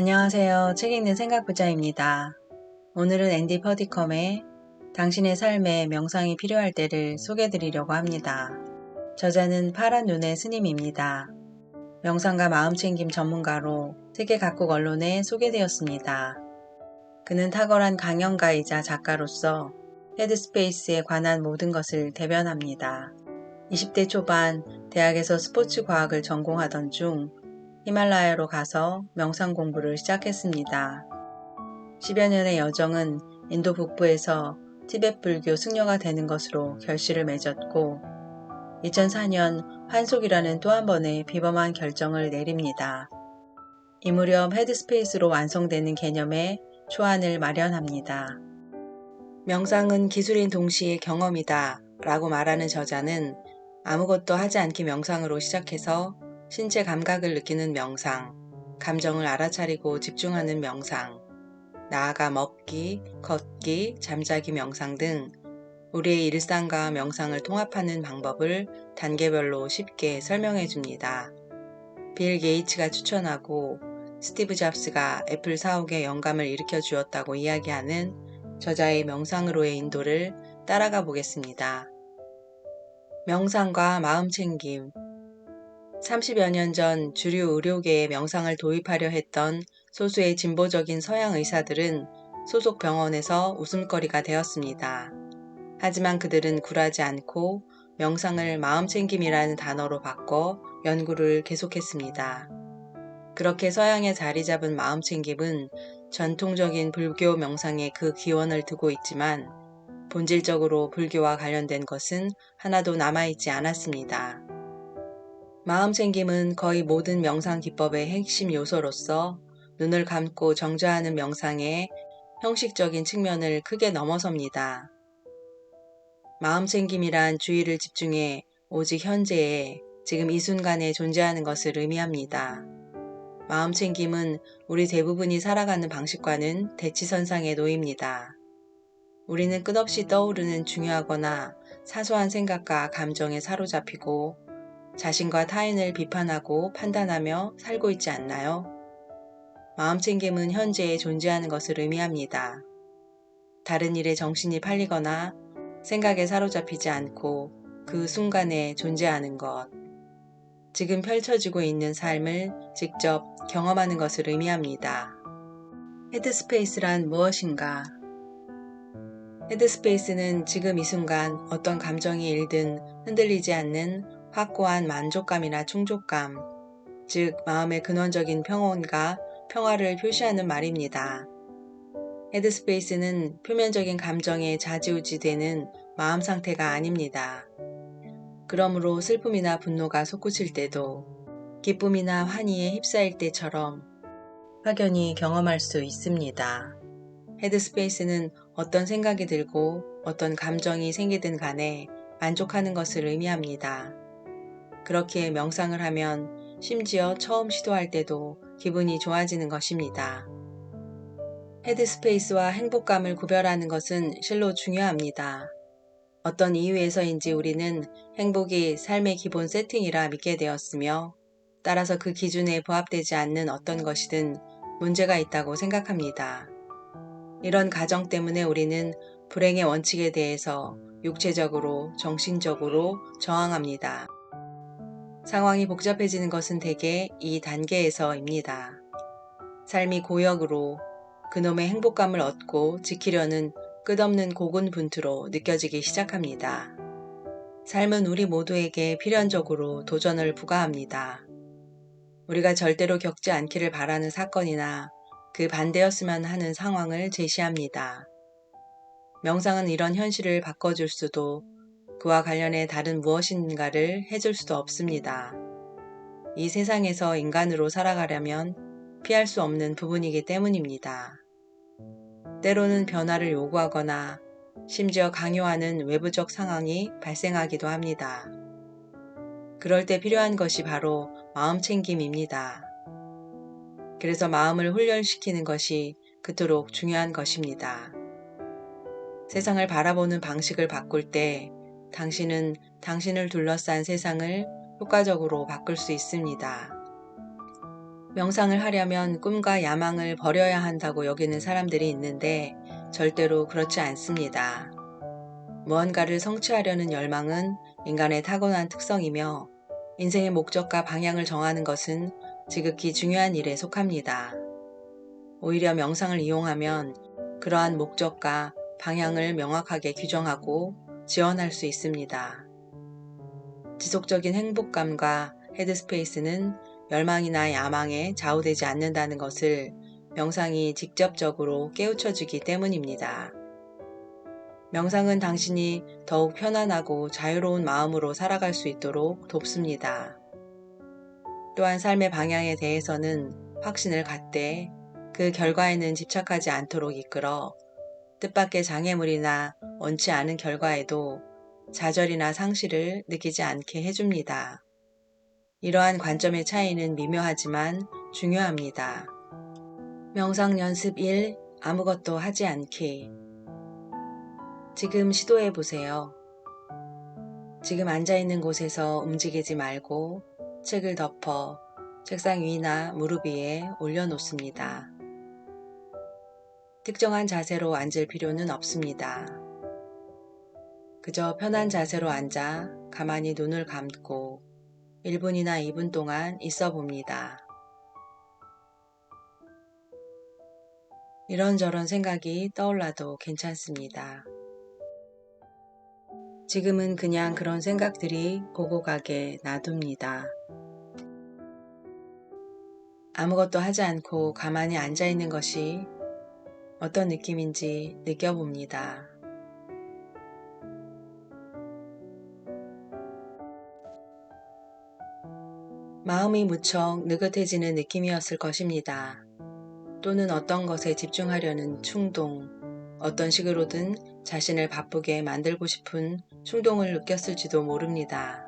안녕하세요. 책 읽는 생각부자입니다. 오늘은 앤디 퍼디컴의 당신의 삶에 명상이 필요할 때를 소개해드리려고 합니다. 저자는 파란 눈의 스님입니다. 명상과 마음챙김 전문가로 세계 각국 언론에 소개되었습니다. 그는 탁월한 강연가이자 작가로서 헤드스페이스에 관한 모든 것을 대변합니다. 20대 초반 대학에서 스포츠 과학을 전공하던 중 히말라야로 가서 명상 공부를 시작했습니다. 10여 년의 여정은 인도 북부에서 티베트 불교 승려가 되는 것으로 결실을 맺었고 2004년 환속이라는 또 한 번의 비범한 결정을 내립니다. 이 무렵 헤드스페이스로 완성되는 개념의 초안을 마련합니다. 명상은 기술인 동시에 경험이다 라고 말하는 저자는 아무것도 하지 않기 명상으로 시작해서 신체 감각을 느끼는 명상, 감정을 알아차리고 집중하는 명상, 나아가 먹기, 걷기, 잠자기 명상 등 우리의 일상과 명상을 통합하는 방법을 단계별로 쉽게 설명해 줍니다. 빌 게이츠가 추천하고 스티브 잡스가 애플 사옥에 영감을 일으켜 주었다고 이야기하는 저자의 명상으로의 인도를 따라가 보겠습니다. 명상과 마음챙김 30여 년 전 주류 의료계에 명상을 도입하려 했던 소수의 진보적인 서양 의사들은 소속 병원에서 웃음거리가 되었습니다. 하지만 그들은 굴하지 않고 명상을 마음챙김이라는 단어로 바꿔 연구를 계속했습니다. 그렇게 서양에 자리 잡은 마음챙김은 전통적인 불교 명상에 그 기원을 두고 있지만 본질적으로 불교와 관련된 것은 하나도 남아있지 않았습니다. 마음챙김은 거의 모든 명상 기법의 핵심 요소로서 눈을 감고 정좌하는 명상의 형식적인 측면을 크게 넘어섭니다. 마음챙김이란 주의를 집중해 오직 현재에 지금 이 순간에 존재하는 것을 의미합니다. 마음챙김은 우리 대부분이 살아가는 방식과는 대치선상에 놓입니다. 우리는 끝없이 떠오르는 중요하거나 사소한 생각과 감정에 사로잡히고 자신과 타인을 비판하고 판단하며 살고 있지 않나요? 마음챙김은 현재에 존재하는 것을 의미합니다. 다른 일에 정신이 팔리거나 생각에 사로잡히지 않고 그 순간에 존재하는 것. 지금 펼쳐지고 있는 삶을 직접 경험하는 것을 의미합니다. 헤드스페이스란 무엇인가? 헤드스페이스는 지금 이 순간 어떤 감정이 일든 흔들리지 않는 확고한 만족감이나 충족감, 즉 마음의 근원적인 평온과 평화를 표시하는 말입니다. 헤드스페이스는 표면적인 감정에 좌지우지되는 마음 상태가 아닙니다. 그러므로 슬픔이나 분노가 솟구칠 때도 기쁨이나 환희에 휩싸일 때처럼 확연히 경험할 수 있습니다. 헤드스페이스는 어떤 생각이 들고 어떤 감정이 생기든 간에 만족하는 것을 의미합니다. 그렇게 명상을 하면 심지어 처음 시도할 때도 기분이 좋아지는 것입니다. 헤드스페이스와 행복감을 구별하는 것은 실로 중요합니다. 어떤 이유에서인지 우리는 행복이 삶의 기본 세팅이라 믿게 되었으며 따라서 그 기준에 부합되지 않는 어떤 것이든 문제가 있다고 생각합니다. 이런 가정 때문에 우리는 불행의 원칙에 대해서 육체적으로, 정신적으로 저항합니다. 상황이 복잡해지는 것은 대개 이 단계에서입니다. 삶이 고역으로 그놈의 행복감을 얻고 지키려는 끝없는 고군분투로 느껴지기 시작합니다. 삶은 우리 모두에게 필연적으로 도전을 부과합니다. 우리가 절대로 겪지 않기를 바라는 사건이나 그 반대였으면 하는 상황을 제시합니다. 명상은 이런 현실을 바꿔줄 수도 그와 관련해 다른 무엇인가를 해줄 수도 없습니다. 이 세상에서 인간으로 살아가려면 피할 수 없는 부분이기 때문입니다. 때로는 변화를 요구하거나 심지어 강요하는 외부적 상황이 발생하기도 합니다. 그럴 때 필요한 것이 바로 마음챙김입니다. 그래서 마음을 훈련시키는 것이 그토록 중요한 것입니다. 세상을 바라보는 방식을 바꿀 때 당신은 당신을 둘러싼 세상을 효과적으로 바꿀 수 있습니다. 명상을 하려면 꿈과 야망을 버려야 한다고 여기는 사람들이 있는데 절대로 그렇지 않습니다. 무언가를 성취하려는 열망은 인간의 타고난 특성이며 인생의 목적과 방향을 정하는 것은 지극히 중요한 일에 속합니다. 오히려 명상을 이용하면 그러한 목적과 방향을 명확하게 규정하고 지원할 수 있습니다. 지속적인 행복감과 헤드스페이스는 열망이나 야망에 좌우되지 않는다는 것을 명상이 직접적으로 깨우쳐주기 때문입니다. 명상은 당신이 더욱 편안하고 자유로운 마음으로 살아갈 수 있도록 돕습니다. 또한 삶의 방향에 대해서는 확신을 갖되 그 결과에는 집착하지 않도록 이끌어 뜻밖의 장애물이나 원치 않은 결과에도 좌절이나 상실을 느끼지 않게 해줍니다. 이러한 관점의 차이는 미묘하지만 중요합니다. 명상 연습 1. 아무것도 하지 않기. 지금 시도해 보세요. 지금 앉아있는 곳에서 움직이지 말고 책을 덮어 책상 위나 무릎 위에 올려놓습니다. 특정한 자세로 앉을 필요는 없습니다. 그저 편한 자세로 앉아 가만히 눈을 감고 1분이나 2분 동안 있어 봅니다. 이런저런 생각이 떠올라도 괜찮습니다. 지금은 그냥 그런 생각들이 오고 가게 놔둡니다. 아무것도 하지 않고 가만히 앉아 있는 것이 어떤 느낌인지 느껴봅니다. 마음이 무척 느긋해지는 느낌이었을 것입니다. 또는 어떤 것에 집중하려는 충동, 어떤 식으로든 자신을 바쁘게 만들고 싶은 충동을 느꼈을지도 모릅니다.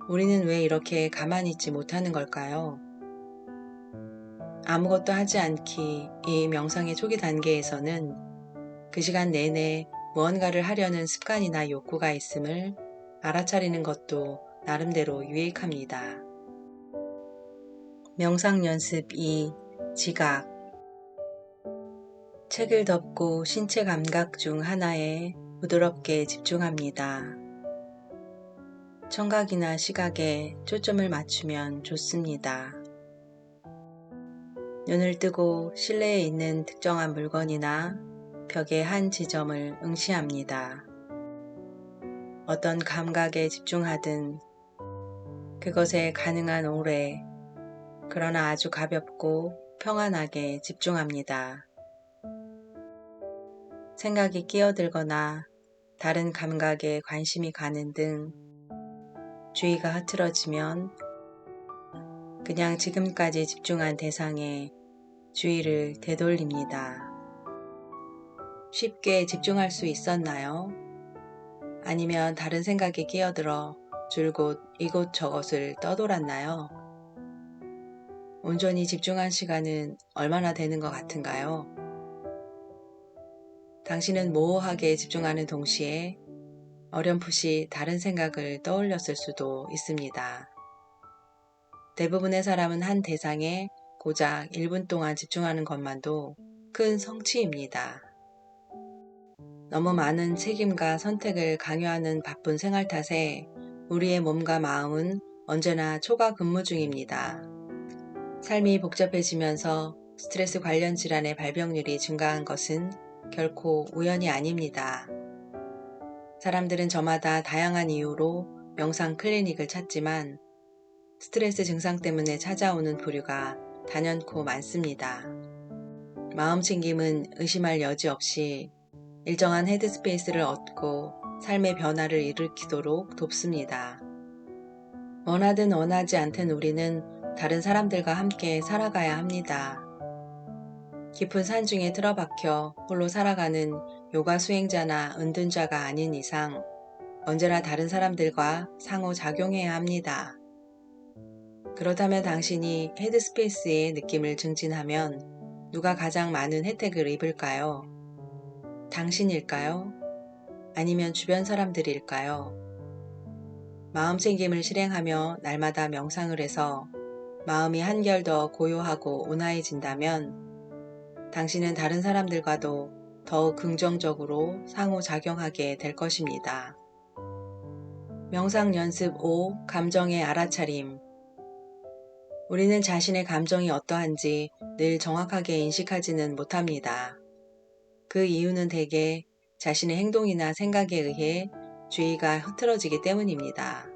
우리는 왜 이렇게 가만히 있지 못하는 걸까요? 아무것도 하지 않기, 이 명상의 초기 단계에서는 그 시간 내내 무언가를 하려는 습관이나 욕구가 있음을 알아차리는 것도 나름대로 유익합니다. 명상 연습 2. 지각. 책을 덮고 신체 감각 중 하나에 부드럽게 집중합니다. 청각이나 시각에 초점을 맞추면 좋습니다. 눈을 뜨고 실내에 있는 특정한 물건이나 벽의 한 지점을 응시합니다. 어떤 감각에 집중하든 그것에 가능한 오래, 그러나 아주 가볍고 평안하게 집중합니다. 생각이 끼어들거나 다른 감각에 관심이 가는 등 주의가 흐트러지면 그냥 지금까지 집중한 대상에 주의를 되돌립니다. 쉽게 집중할 수 있었나요? 아니면 다른 생각에 끼어들어 줄곧 이곳저곳을 떠돌았나요? 온전히 집중한 시간은 얼마나 되는 것 같은가요? 당신은 모호하게 집중하는 동시에 어렴풋이 다른 생각을 떠올렸을 수도 있습니다. 대부분의 사람은 한 대상에 고작 1분 동안 집중하는 것만도 큰 성취입니다. 너무 많은 책임과 선택을 강요하는 바쁜 생활 탓에 우리의 몸과 마음은 언제나 초과 근무 중입니다. 삶이 복잡해지면서 스트레스 관련 질환의 발병률이 증가한 것은 결코 우연이 아닙니다. 사람들은 저마다 다양한 이유로 명상 클리닉을 찾지만 스트레스 증상 때문에 찾아오는 부류가 단연코 많습니다. 마음 챙김은 의심할 여지 없이 일정한 헤드스페이스를 얻고 삶의 변화를 일으키도록 돕습니다. 원하든 원하지 않든 우리는 다른 사람들과 함께 살아가야 합니다. 깊은 산 중에 틀어박혀 홀로 살아가는 요가 수행자나 은둔자가 아닌 이상 언제나 다른 사람들과 상호작용해야 합니다. 그렇다면 당신이 헤드스페이스의 느낌을 증진하면 누가 가장 많은 혜택을 입을까요? 당신일까요? 아니면 주변 사람들일까요? 마음챙김을 실행하며 날마다 명상을 해서 마음이 한결 더 고요하고 온화해진다면 당신은 다른 사람들과도 더욱 긍정적으로 상호작용하게 될 것입니다. 명상 연습 5. 감정의 알아차림. 우리는 자신의 감정이 어떠한지 늘 정확하게 인식하지는 못합니다. 그 이유는 대개 자신의 행동이나 생각에 의해 주의가 흐트러지기 때문입니다.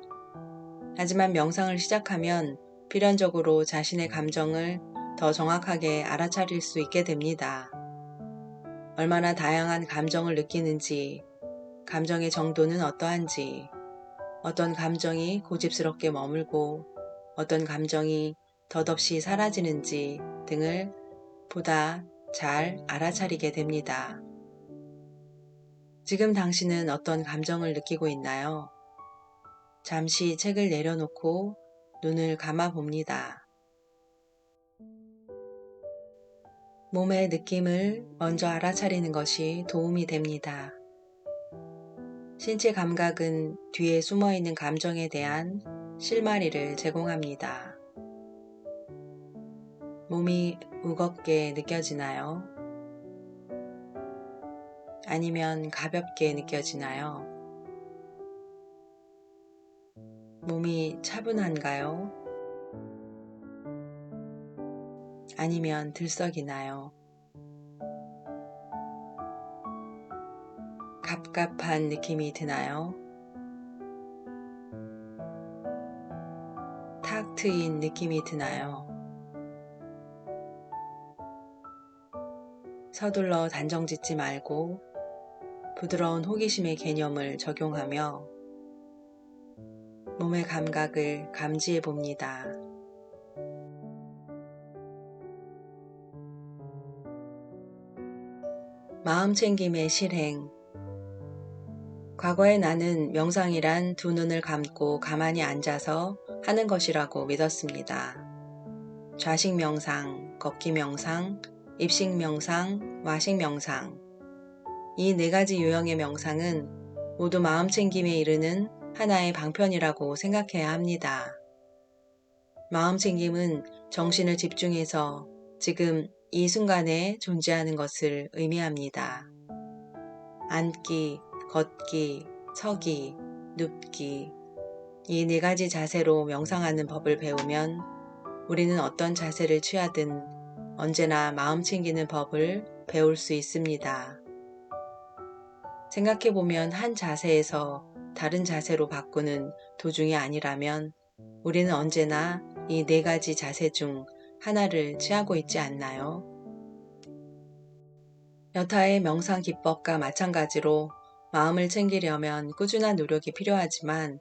하지만 명상을 시작하면 필연적으로 자신의 감정을 더 정확하게 알아차릴 수 있게 됩니다. 얼마나 다양한 감정을 느끼는지, 감정의 정도는 어떠한지, 어떤 감정이 고집스럽게 머물고 어떤 감정이 덧없이 사라지는지 등을 보다 잘 알아차리게 됩니다. 지금 당신은 어떤 감정을 느끼고 있나요? 잠시 책을 내려놓고 눈을 감아 봅니다. 몸의 느낌을 먼저 알아차리는 것이 도움이 됩니다. 신체 감각은 뒤에 숨어있는 감정에 대한 실마리를 제공합니다. 몸이 무겁게 느껴지나요? 아니면 가볍게 느껴지나요? 몸이 차분한가요? 아니면 들썩이나요? 갑갑한 느낌이 드나요? 탁 트인 느낌이 드나요? 서둘러 단정 짓지 말고 부드러운 호기심의 개념을 적용하며 몸의 감각을 감지해 봅니다. 마음챙김의 실행. 과거에 나는 명상이란 두 눈을 감고 가만히 앉아서 하는 것이라고 믿었습니다. 좌식 명상, 걷기 명상, 입식 명상, 와식 명상. 이 네 가지 유형의 명상은 모두 마음챙김에 이르는 하나의 방편이라고 생각해야 합니다. 마음챙김은 정신을 집중해서 지금 이 순간에 존재하는 것을 의미합니다. 앉기, 걷기, 서기, 눕기, 이 네 가지 자세로 명상하는 법을 배우면 우리는 어떤 자세를 취하든 언제나 마음 챙기는 법을 배울 수 있습니다. 생각해보면 한 자세에서 다른 자세로 바꾸는 도중이 아니라면 우리는 언제나 이 네 가지 자세 중 하나를 취하고 있지 않나요? 여타의 명상 기법과 마찬가지로 마음을 챙기려면 꾸준한 노력이 필요하지만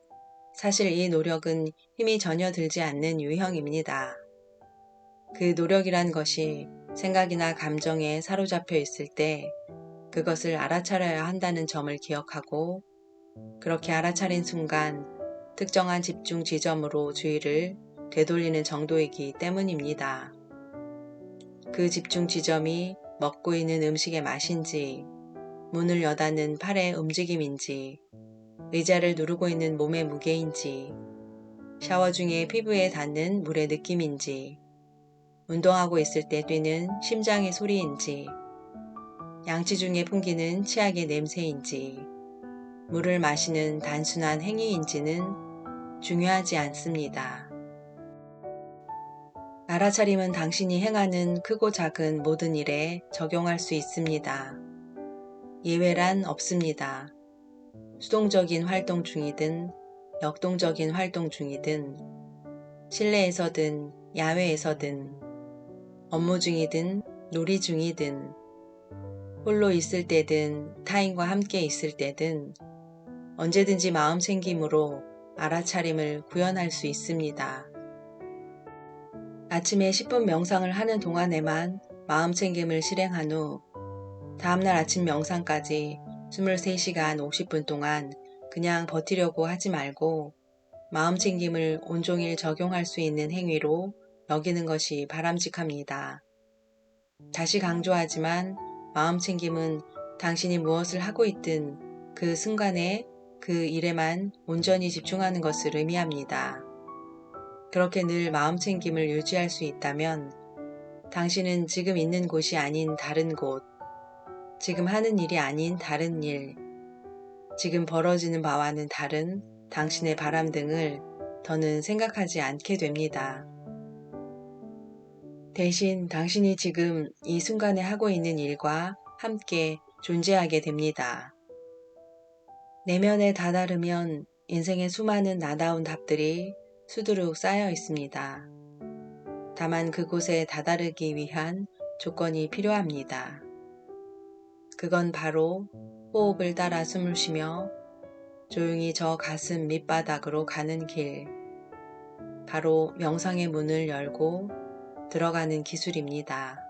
사실 이 노력은 힘이 전혀 들지 않는 유형입니다. 그 노력이란 것이 생각이나 감정에 사로잡혀 있을 때 그것을 알아차려야 한다는 점을 기억하고 그렇게 알아차린 순간 특정한 집중 지점으로 주의를 되돌리는 정도이기 때문입니다. 그 집중 지점이 먹고 있는 음식의 맛인지, 문을 여닫는 팔의 움직임인지, 의자를 누르고 있는 몸의 무게인지, 샤워 중에 피부에 닿는 물의 느낌인지, 운동하고 있을 때 뛰는 심장의 소리인지, 양치 중에 풍기는 치약의 냄새인지, 물을 마시는 단순한 행위인지는 중요하지 않습니다. 알아차림은 당신이 행하는 크고 작은 모든 일에 적용할 수 있습니다. 예외란 없습니다. 수동적인 활동 중이든 역동적인 활동 중이든 실내에서든 야외에서든 업무 중이든 놀이 중이든 홀로 있을 때든 타인과 함께 있을 때든 언제든지 마음 챙김으로 알아차림을 구현할 수 있습니다. 아침에 10분 명상을 하는 동안에만 마음 챙김을 실행한 후 다음날 아침 명상까지 23시간 50분 동안 그냥 버티려고 하지 말고 마음 챙김을 온종일 적용할 수 있는 행위로 여기는 것이 바람직합니다. 다시 강조하지만 마음 챙김은 당신이 무엇을 하고 있든 그 순간에 그 일에만 온전히 집중하는 것을 의미합니다. 그렇게 늘 마음 챙김을 유지할 수 있다면 당신은 지금 있는 곳이 아닌 다른 곳, 지금 하는 일이 아닌 다른 일, 지금 벌어지는 바와는 다른 당신의 바람 등을 더는 생각하지 않게 됩니다. 대신 당신이 지금 이 순간에 하고 있는 일과 함께 존재하게 됩니다. 내면에 다다르면 인생의 수많은 나다운 답들이 수두룩 쌓여 있습니다. 다만 그곳에 다다르기 위한 조건이 필요합니다. 그건 바로 호흡을 따라 숨을 쉬며 조용히 저 가슴 밑바닥으로 가는 길, 바로 명상의 문을 열고 들어가는 기술입니다.